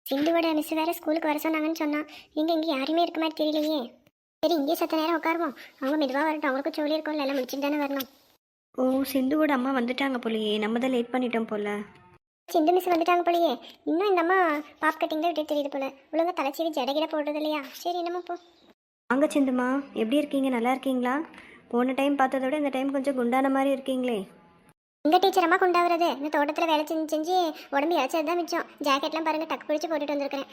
சிந்துவோட miss வேறு ஸ்கூலுக்கு வர சொன்னாங்கன்னு சொன்னான். இங்கே யாருமே இருக்க மாதிரி தெரியலையே. சரி, இங்கே சத்த நேரம் உட்காருவோம். அவங்க மெதுவாக வரட்டும், அவங்களுக்கும் சொல்லியிருக்கோம்ல, எல்லாம் முடிச்சுட்டு தானே வரணும். ஓ, சிந்துவோட அம்மா வந்துட்டாங்க போலையே, நம்ம தான் லேட் பண்ணிட்டோம் போல. சிந்து மிஸ் வந்துட்டாங்க போலையே. இன்னும் இந்த அம்மா பாப் கட்டிங் தான் விட்டு தெரியுது போல. ஒழுங்கா தலைச்சீவி ஜடகிட போடுறது இல்லையா? சரி, என்னமோ போ. வாங்க சிந்துமா, எப்படி இருக்கீங்க? நல்லா இருக்கீங்களா? போன டைம் பார்த்ததை விட இந்த டைம் கொஞ்சம் குண்டான மாதிரி இருக்கீங்களே. இந்த டீச்சர் அம்மா கொண்டாடுறது இந்த தோட்டத்தில் வேலை செஞ்சு செஞ்சு உடம்பு இழைச்சது தான் மிச்சம். ஜாக்கெட்லாம் பாருங்க, டக்கு பிடிச்சி போட்டுட்டு வந்திருக்கிறேன்.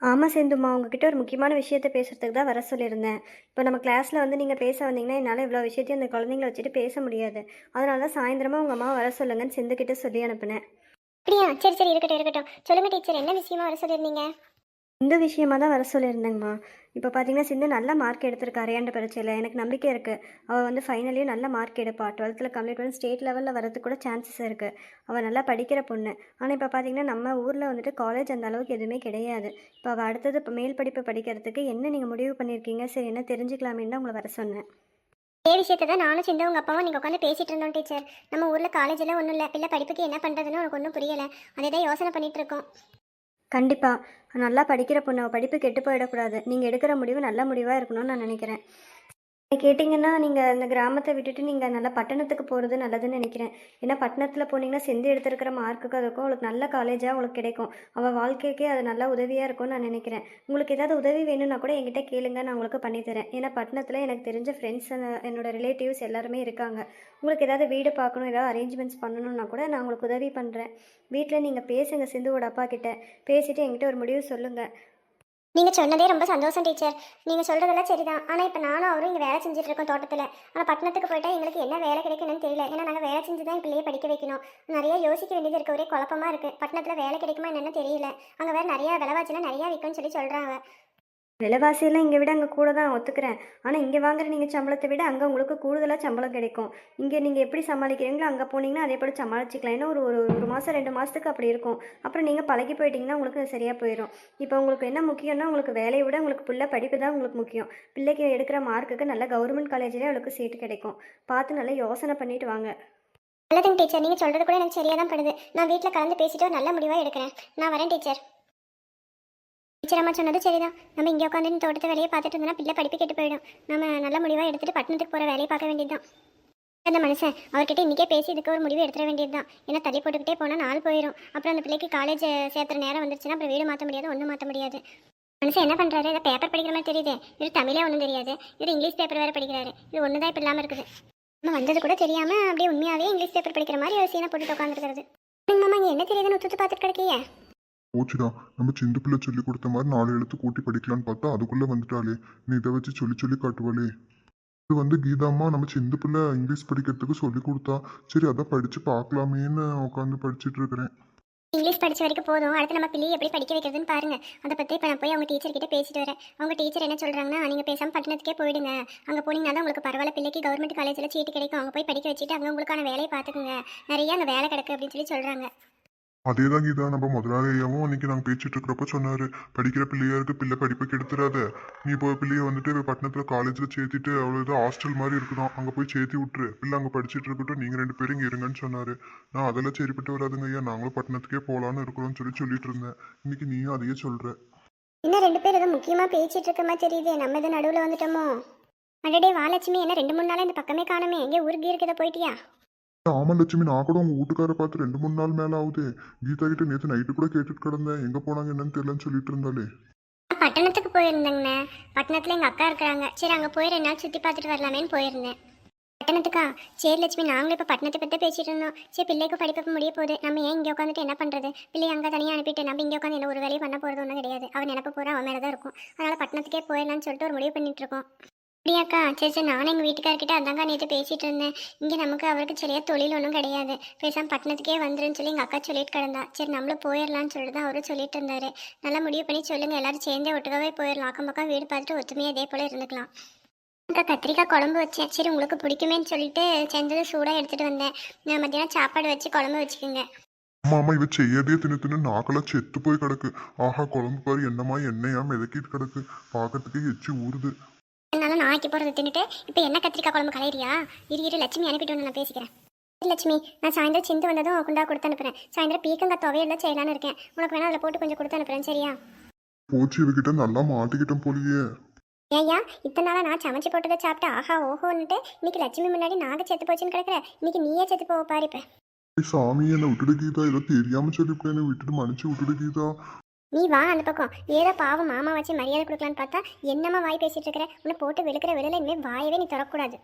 ஆமாம் சிந்துமா, உங்ககிட்ட ஒரு முக்கியமான விஷயத்த பேசுகிறதுக்கு தான் வர சொல்லியிருந்தேன். இப்போ நம்ம கிளாஸில் வந்து நீங்கள் பேச வந்தீங்கன்னா என்னால் இவ்வளோ விஷயத்தையும் அந்த குழந்தைங்கள வச்சுட்டு பேச முடியாது. அதனால தான் சாயந்தரமாக உங்கள் அம்மா வர சொல்லுங்கன்னு சிந்துக்கிட்ட சொல்லி அனுப்புனேன். அப்படியா? சரி சரி, இருக்கட்டும் இருக்கட்டும். சொல்லுங்க டீச்சர், என்ன விஷயமா வர சொல்லியிருந்தீங்க? இந்த விஷயமா தான் வர சொல்லியிருந்தேங்கம்மா. இப்போ பார்த்தீங்கன்னா சிந்து நல்ல மார்க் எடுத்திருக்கா அரையாண்டு பரீட்சையில். எனக்கு நம்பிக்கை இருக்குது, அவள் வந்து ஃபைனலையும் நல்ல மார்க் எடுப்பா. 12th கம்ப்ளீட் பண்ணி ஸ்டேட் லெவலில் வரதுக்கு கூட சான்சஸ் இருக்குது. அவள் நல்லா படிக்கிற பொண்ணு. ஆனால் இப்போ பார்த்தீங்கன்னா நம்ம ஊரில் வந்துட்டு காலேஜ் அந்த அளவுக்கு எதுவுமே கிடையாது. இப்போ அவள் அடுத்தது இப்போ மேல் படிப்பு படிக்கிறதுக்கு என்ன நீங்கள் முடிவு பண்ணியிருக்கீங்க? சரி, என்ன தெரிஞ்சுக்கலாமேன்னு தான் உங்களை வர சொன்னேன். இதே விஷயத்தை தான் நானும் சிந்து உங்கள் அப்பாவும் நீங்கள் உட்காந்து பேசிகிட்டு இருந்தோம் டீச்சர். நம்ம ஊரில் காலேஜில் ஒன்றும் இல்லை, பிள்ளை படிப்புக்கு என்ன பண்ணுறதுன்னு உனக்கு ஒன்றும் புரியலை. அதே தான் யோசனை பண்ணிகிட்டு இருக்கோம். கண்டிப்பாக நல்லா படிக்கிற பொண்ணு, அவள் படிப்பு கெட்டு போயிடக்கூடாது. நீங்கள் எடுக்கிற முடிவு நல்ல முடிவாக இருக்கணும்னு நான் நினைக்கிறேன். கேட்டிங்கன்னா நீங்கள் இந்த கிராமத்தை விட்டுட்டு நீங்கள் நல்லா பட்டணத்துக்கு போகிறது நல்லதுன்னு நினைக்கிறேன். ஏன்னா பட்டணத்தில் போனீங்கன்னா சிந்து எடுத்திருக்கிற மார்க்குக்கு அதுக்கும் அவளுக்கு நல்ல காலேஜாக உங்களுக்கு கிடைக்கும். அவள் வாழ்க்கைக்கே அது நல்லா உதவியாக இருக்கும்னு நான் நினைக்கிறேன். உங்களுக்கு ஏதாவது உதவி வேணும்னா கூட என்கிட்ட கேளுங்க, நான் உங்களுக்கு பண்ணித்தரேன். ஏன்னா பட்டணத்தில் எனக்கு தெரிஞ்ச ஃப்ரெண்ட்ஸ், என்னோடய ரிலேட்டிவ்ஸ் எல்லாருமே இருக்காங்க. உங்களுக்கு ஏதாவது வீடு பார்க்கணும், ஏதாவது அரேஞ்ச்மெண்ட்ஸ் பண்ணணுன்னா கூட நான் உங்களுக்கு உதவி பண்ணுறேன். வீட்டில் நீங்கள் பேசுங்க சிந்துவோட அப்பா கிட்ட. பேசிவிட்டு என்கிட்ட ஒரு முடிவு சொல்லுங்கள். நீங்கள் சொன்னதே ரொம்ப சந்தோஷம் டீச்சர். நீங்கள் சொல்கிறதெல்லாம் சரிதான். ஆனால் இப்போ நானும் அவரும் இங்கே வேலை செஞ்சுட்டு இருக்கோம் தோட்டத்தில். ஆனால் பட்டணத்துக்கு போயிட்டால் எங்களுக்கு என்ன வேலை கிடைக்குன்னு தெரியல. ஏன்னா நாங்கள் வேலை செஞ்சு தான் பிள்ளையை படிக்க வைக்கணும். நிறைய யோசிக்க வேண்டியது இருக்க, ஒரே குழப்பமாக இருக்குது. பட்டணத்தில் வேலை கிடைக்குமா என்னென்னு தெரியல. அங்கே வேறு நிறையா விலைவாச்சிலாம் நிறையா விற்கும்னு சொல்லி சொல்கிறாங்க. விலைவாசியெல்லாம் இங்கே விட அங்கே கூட தான், ஒத்துக்கிறேன். ஆனால் இங்கே வாங்குற நீங்கள் சம்பளத்தை விட அங்கே உங்களுக்கு கூடுதலாக சம்பளம் கிடைக்கும். இங்கே நீங்கள் எப்படி சமாளிக்கிறீங்களோ அங்கே போனீங்கன்னா அதே போல் சமாளிச்சிக்கலாம். ஏன்னா ஒரு ஒரு ஒரு மாதம் 2 மாதத்துக்கு அப்படி இருக்கும். அப்புறம் நீங்கள் பழகி போயிட்டீங்கன்னா உங்களுக்கு சரியாக போயிடும். இப்போ உங்களுக்கு என்ன முக்கியம்னா, உங்களுக்கு வேலையை விட உங்களுக்கு பிள்ளை படிப்பு தான் உங்களுக்கு முக்கியம். பிள்ளைக்கு எடுக்கிற மார்க்குக்கு நல்ல கவர்மெண்ட் காலேஜ்லேயே அவளுக்கு சீட்டு கிடைக்கும். பார்த்து நல்லா யோசனை பண்ணிட்டு வாங்க. நல்லதுங்க டீச்சர், நீங்கள் சொல்கிறது கூட எனக்கு சரியாக தான் படுது. நான் வீட்டில் கலந்து பேசிட்டு ஒரு நல்ல முடிவாக எடுக்கிறேன். நான் வரேன் டீச்சர். டீச்சர் அம்மா சொன்னது சரிதான். நம்ம இங்கே உட்காந்து தோட்டத்தை வேலையை பார்த்துட்டு இருந்தோம்னா பிள்ளை படிப்பு கெட்டு போயிடும். நம்ம நல்ல முடிவாக எடுத்துகிட்டு பட்டணத்துக்கு போகிற வேலையை பார்க்க வேண்டியது தான். அந்த மனுஷன் அவர்கிட்ட இன்றைக்கே பேசி இதுக்கு ஒரு முடிவு எடுத்துட வேண்டியது தான். ஏன்னா தள்ளி போட்டுக்கிட்டே போனால் நாள் போயிடும். அப்புறம் அந்த பிள்ளைக்கு காலேஜ் சேர்த்துற நேரம் வந்துருச்சுன்னா அப்புறம் வீடு மாற்ற முடியாது, ஒன்றும் மாற்ற முடியாது. மனுஷன் என்ன பண்ணுறாரு? இதை பேப்பர் படிக்கிற மாதிரி தெரியுது. இது தமிழே ஒன்றும் தெரியாது. இது இங்கிலீஷ் பேப்பர் வேறு படிக்கிறாரு. இது ஒன்று தான் இப்போ இல்லாமல் இருக்குது. நம்ம வந்தது கூட தெரியாமல் அப்படியே உண்மையாகவே இங்கிலீஷ் பேப்பர் படிக்கிற மாதிரி ஒரு சீனை போட்டு உட்காந்துருக்கிறது. மாமா இங்கே என்ன தெரியுதுன்னு ஒத்து பார்த்துட்டு கிடைக்கிய போச்சுடா. நம்ம சிந்து பிள்ளை சொல்லி கொடுத்த மாதிரி 4 எழுத்து கூட்டி படிக்கலான்னு பார்த்தா அதுக்குள்ளே வந்துட்டாலே. நீ இதை வச்சு சொல்லி சொல்லி காட்டுவாளே. இது வந்து கீதாம்மா நம்ம சிந்து பிள்ளை இங்கிலீஷ் படிக்கிறதுக்கு சொல்லி கொடுத்தா. சரி, அதான் படித்து பார்க்கலாமேன்னு உட்காந்து படிச்சுட்டு இருக்கிறேன். இங்கிலீஷ் படித்த வரைக்கும் போதும். அடுத்து நம்ம பிள்ளையை எப்படி படிக்க வைக்கிறதுன்னு பாருங்க. அதை பற்றி இப்போ நான் போய் அவங்க டீச்சர் கிட்ட பேசிட்டு வரேன். அவங்க டீச்சர் என்ன சொல்கிறாங்கன்னா, நீங்கள் பேசாமல் பட்டணத்துக்கே போயிடுங்க. அங்கே போனீங்கன்னா தான் உங்களுக்கு பரவாயில்ல, பிள்ளைக்கு கவர்மெண்ட் காலேஜில் சீட்டு கிடைக்கும். அங்கே போய் படிக்க வச்சுட்டு அங்கே உங்களுக்கான வேலையை பார்த்துக்குங்க. நிறைய அங்கே வேலை கிடக்கு அப்படின்னு சொல்லி சொல்கிறாங்க. அதே தான் கீதா, நம்ம முதலாளியாவும் அன்னைக்கு நாங்கள் பேசிட்டு இருக்கிறப்ப சொன்னாரு, படிக்கிற பிள்ளையாருக்கு பிள்ளை படிப்பு கெடுத்துறாத. நீ இப்போ பிள்ளைய வந்துட்டு பட்டணத்துல காலேஜில் சேர்த்திட்டு அவ்வளோ ஏதோ ஹாஸ்டல் மாதிரி இருக்குதான், அங்கே போய் சேர்த்தி விட்டுரு. பிள்ளை அங்கே படிச்சுட்டு இருக்கட்டும், நீங்கள் 2 பேரும் இங்கே இருங்கன்னு சொன்னாரு. நான் அதெல்லாம் சரிப்பட்டு வராதுங்க ஐயா, நாங்களும் பட்டணத்துக்கே போகலான்னு இருக்கிறோம்னு சொல்லிட்டு இருந்தேன். இன்னைக்கு நீயும் அதையே சொல்ற. இன்னும் 2 பேர் ஏதோ முக்கியமாக பேசிட்டு இருக்க மாதிரி தெரியுது. நம்ம எதுவும் நடுவில் வந்துட்டோமோ? அடடே வாலட்சுமி, என்ன 2-3 நாளாக இந்த பக்கமே காணுமே. எங்கே ஊருக்கு இருக்கதை போயிட்டியா? ஆமா லட்சுமி, நான் கூட உங்க வீட்டுக்கார பார்த்து 2-3 நாள் மேல ஆகுது. கீதா கிட்ட நேற்று நைட்டு கூட கேட்டுட்டு கிடந்தேன், எங்க போனாங்க என்னன்னு தெரியலன்னு சொல்லிட்டு இருந்தாலே. பட்டணத்துக்கு போயிருந்தேங்கண்ணே. பட்டணத்தில் எங்கள் அக்கா இருக்கிறாங்க. சரி, அங்கே போய் 2 நாள் சுற்றி பார்த்துட்டு வரலாமேன்னு போயிருந்தேன். பட்டணத்துக்கா? சரி லட்சுமி, நாங்களும் இப்போ பட்டணத்தை பற்றி பேசிட்டு இருந்தோம். சரி, பிள்ளைக்கு படிப்பு முடிய போகுது. நம்ம ஏன் இங்கே உட்காந்துட்டு என்ன பண்ணுறது? பிள்ளையை அங்கே தனியாக அனுப்பிட்டு நம்ம இங்கே உட்காந்து என்ன ஒரு வேலையை பண்ண போகிறது ஒன்றும் கிடையாது. அவன் நினப்பு போகிற அவன் மேலே தான் இருக்கும். அதனால் பட்டணத்துக்கே போயிடலான்னு சொல்லிட்டு ஒரு முடிவு பண்ணிட்டு இருக்கோம். அப்படியாக்கா? சரி சரி, நானும் எங்கள் வீட்டுக்காரர்கிட்ட அதாங்க நேற்று பேசிகிட்டு இருந்தேன். இங்கே நமக்கு அவருக்கு சரியாக தொழில் ஒன்றும் கிடையாது. பேசாமல் பட்டணத்துக்கே வந்துருன்னு சொல்லி எங்கள் அக்கா சொல்லிட்டு கிடந்தா. சரி, நம்மளும் போயிடலான்னு சொல்லிட்டு தான் அவரும் சொல்லிட்டு இருந்தார். நல்லா முடிவு பண்ணி சொல்லுங்கள், எல்லோரும் சேர்ந்தே ஒட்டுக்காவே போயிடலாம். அக்கம் பக்கம் வீடு பார்த்துட்டு ஒத்துமையாக இதே போல் இருந்துக்கலாம். அக்கா கத்திரிக்காய் குழம்பு வச்சேன். சரி, உங்களுக்கு பிடிக்குமேன்னு சொல்லிட்டு செஞ்சது சூடாக எடுத்துகிட்டு வந்தேன். நான் மத்தியானம் சாப்பாடு வச்சு குழம்பு வச்சுக்கோங்க. ஆமா, இவ செய்யதே தின்னு நாக்கெல்லாம் செத்து போய் கிடக்கு. ஆஹா, குழம்பு பாரு என்னமா எண்ணெயா மிதக்கிட்டு கிடக்கு, பார்க்கறதுக்கே எச்சி ஊறுது. என்னால் நாய்க்கு போகிறது தின்னுட்டு இப்போ என்ன கத்திரிக்காய் குழம்பு கலையிறியா? இரு லட்சுமி அனுப்பிட்டு வந்து நான் பேசிக்கிறேன். லட்சுமி, நான் சாயந்தரம் சிந்து வந்ததும் குண்டா கொடுத்து அனுப்புறேன். சாயந்தரம் பீக்கங்காய் துவையெல்லாம் செய்யலான்னு இருக்கேன். உனக்கு வேணா அதில் போட்டு கொஞ்சம் கொடுத்து அனுப்புறேன், சரியா? போச்சு இவகிட்ட நல்லா மாட்டிக்கிட்டேன் போலியே. ஏய்யா, இத்தனை நாளாக நான் சமைச்சு போட்டதை சாப்பிட்டு ஆஹா ஓஹோன்னுட்டு இன்னைக்கு லட்சுமி முன்னாடி நாங்கள் செத்து போச்சுன்னு கிடக்குற. இன்னைக்கு நீயே செத்து போக பாரு இப்போ. சாமி என்னை விட்டுடு கீதா, ஏதோ தெரியாம சொல்லிவிட்டேன், என்னை விட்டுட்டு மன்னிச்சு விட்டுடு கீதா. நீ வா அந்த பக்கம். ஏதோ பாவம் மாமா வச்சு மரியாதை கொடுக்கலான்னு பார்த்தா என்னம்மா வாய் பேசிட்டு இருக்கிற. உன்னை போட்டு வெளுக்கிற வெளியில இனிமேல் வாயவே நீ திறக்கக்கூடாது.